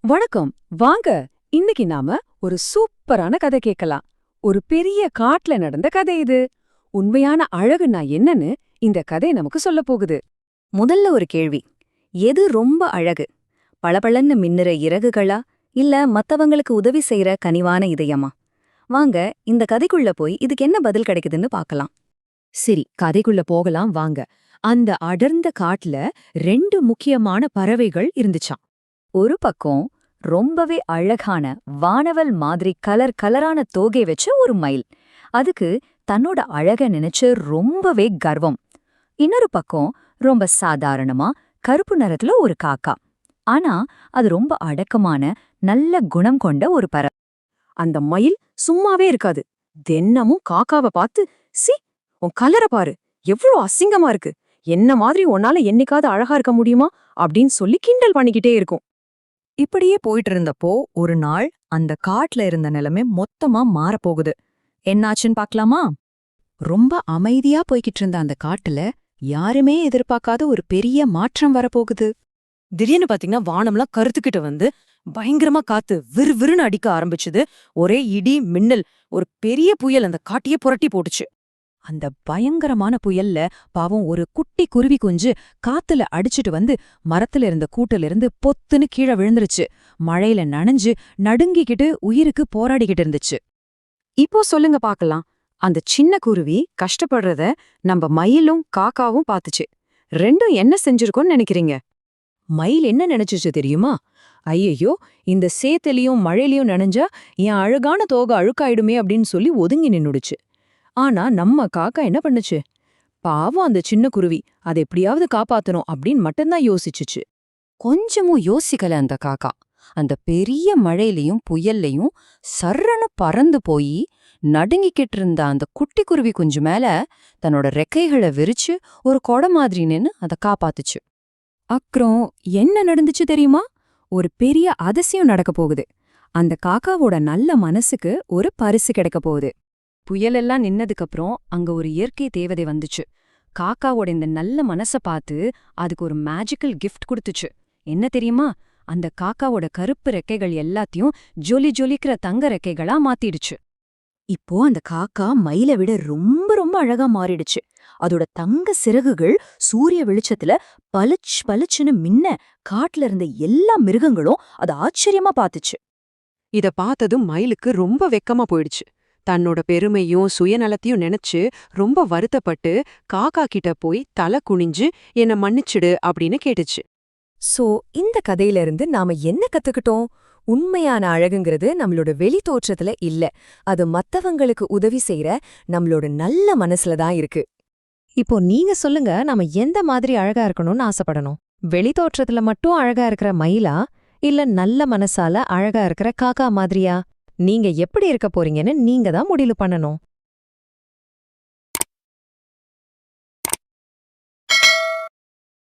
வணக்கம். வாங்க. இன்னைக்கு நாம ஒரு சூப்பரான கதை கேட்கலாம். ஒரு பெரிய காட்டுல நடந்த கதை இது. உண்மையான அழகுன்னா என்னன்னு இந்த கதை நமக்கு சொல்லப் போகுது. முதல்ல ஒரு கேள்வி. எது ரொம்ப அழகு? பளபளன்னு மின்னுற இறகுகளா இல்ல மத்தவங்களுக்கு உதவி செய்யற கனிவான இதயமா? வாங்க இந்த கதைக்குள்ள போய் இதுக்கு என்ன பதில் கிடைக்குதுன்னு பார்க்கலாம். சரி, கதைக்குள்ள போகலாம் வாங்க. அந்த அடர்ந்த காட்டுல 2 முக்கியமான பறவைகள் இருந்துச்சாம். ஒரு பக்கம் ரொம்பவே அழகான வானவல் மாதிரி கலரான தோகை வச்ச ஒரு மயில். அதுக்கு தன்னோட அழக நினைச்சு ரொம்பவே கர்வம். இன்னொரு பக்கம் ரொம்ப சாதாரணமா கருப்பு நிறத்துல ஒரு காக்கா. ஆனா அது ரொம்ப அடக்கமான நல்ல குணம் கொண்ட ஒரு பறவை. அந்த மயில் சும்மாவே இருக்காது. தினமும் காக்காவை பார்த்து, சி, உன் கலரை பாரு, எவ்வளவு அசிங்கமா இருக்கு, என்ன மாதிரி உன்னால என்னைக்காவது அழகா இருக்க முடியுமா அப்படின்னு சொல்லி கிண்டல் பண்ணிக்கிட்டே இருக்கும். இப்படியே போயிட்டு இருந்தப்போ ஒரு நாள் அந்த காட்டுல இருந்த நிலைமை மொத்தமா மாறப்போகுது. என்னாச்சுன்னு பார்க்கலாமா? ரொம்ப அமைதியா போய்கிட்டு இருந்த அந்த காட்டுல யாருமே எதிர்பார்க்காத ஒரு பெரிய மாற்றம் வரப்போகுது. திடீர்னு பாத்தீங்கன்னா வானம்லாம் கருத்துக்கிட்டு வந்து பயங்கரமா காத்து விறுவிறுன்னு அடிக்க ஆரம்பிச்சுது. ஒரே இடி மின்னல், ஒரு பெரிய புயல் அந்த காட்டையே புரட்டி போட்டுச்சு. அந்த பயங்கரமான புயல்ல பாவம் ஒரு குட்டி குருவி குஞ்சு காத்துல அடிச்சிட்டு வந்து மரத்துல இருந்த கூட்டுல இருந்து பொத்துன்னு கீழே விழுந்துருச்சு. மழையில நனைஞ்சு நடுங்கிக்கிட்டு உயிருக்கு போராடிக்கிட்டு இருந்துச்சு. இப்போ சொல்லுங்க பாக்கலாம், அந்த சின்ன குருவி கஷ்டப்படுறத நம்ம மயிலும் காக்காவும் பாத்துச்சு. ரெண்டும் என்ன செஞ்சிருக்கோன்னு நினைக்கிறீங்க? மயில் என்ன நினைச்சுச்சு தெரியுமா? ஐயையோ, இந்த சேத்துலயும் மழையிலயும் நனைஞ்சா என் அழகான தோகை அழுக்காயிடுமே அப்படின்னு சொல்லி ஒதுங்கி நின்னுடுச்சு. ஆனா நம்ம காக்கா என்ன பண்ணுச்சு? பாவம் அந்த சின்ன குருவி, அதை எப்படியாவது காப்பாத்தணும் அப்படின்னு மட்டும்தான் யோசிச்சுச்சு. கொஞ்சமும் யோசிக்கல அந்த காக்கா. அந்த பெரிய மழையிலையும் புயல்லையும் சர்றன்னு பறந்து போய் நடுங்கிக்கிட்டு இருந்த அந்த குட்டி குருவி குஞ்சு மேல தன்னோட ரெக்கைகளை விரிச்சு ஒரு கொடை மாதிரி நின்னு அதை காப்பாத்துச்சு. அப்புறம் என்ன நடந்துச்சு தெரியுமா? ஒரு பெரிய அதிசயம் நடக்க போகுது. அந்த காக்காவோட நல்ல மனசுக்கு ஒரு பரிசு கிடைக்க போகுது. புயலெல்லாம் நின்னதுக்கப்புறம் அங்க ஒரு இயற்கை தேவதை வந்துச்சு. காக்காவோட இந்த நல்ல மனச பார்த்து அதுக்கு ஒரு மேஜிக்கல் கிஃப்ட் கொடுத்துச்சு. என்ன தெரியுமா? அந்த காக்காவோட கருப்பு ரெக்கைகள் எல்லாத்தையும் ஜொலிக்கிற தங்க ரெக்கைகளா மாத்திடுச்சு. இப்போ அந்த காக்கா மயில விட ரொம்ப ரொம்ப அழகா மாறிடுச்சு. அதோட தங்க சிறகுகள் சூரிய வெளிச்சத்துல பளிச்சுன்னு மின்ன காட்டுல இருந்த எல்லா மிருகங்களும் அது ஆச்சரியமா பாத்துச்சு. இத பார்த்ததும் மயிலுக்கு ரொம்ப வெக்கமா போயிடுச்சு. தன்னோட பெருமையும் சுயநலத்தையும் நினைச்சு ரொம்ப வருத்தப்பட்டு காக்கா கிட்ட போய் தலை குனிஞ்சு என்ன மன்னிச்சிடு அப்படின்னு கேட்டுச்சு. சோ இந்த கதையிலிருந்து நாம என்ன கத்துக்கிட்டோம்? உண்மையான அழகுங்கிறது நம்மளோட வெளி தோற்றத்துல இல்ல, அது மத்தவங்களுக்கு உதவி செய்யற நம்மளோட நல்ல மனசுல தான் இருக்கு. இப்போ நீங்க சொல்லுங்க, நாம எந்த மாதிரி அழகா இருக்கணும்னு ஆசைப்படணும்? வெளி தோற்றத்துல மட்டும் அழகா இருக்கிற மயிலா, இல்ல நல்ல மனசால அழகா இருக்கிற காக்கா மாதிரியா? நீங்க எப்படி இருக்க போறீங்கன்னு நீங்க தான் முடிவு பண்ணணும்.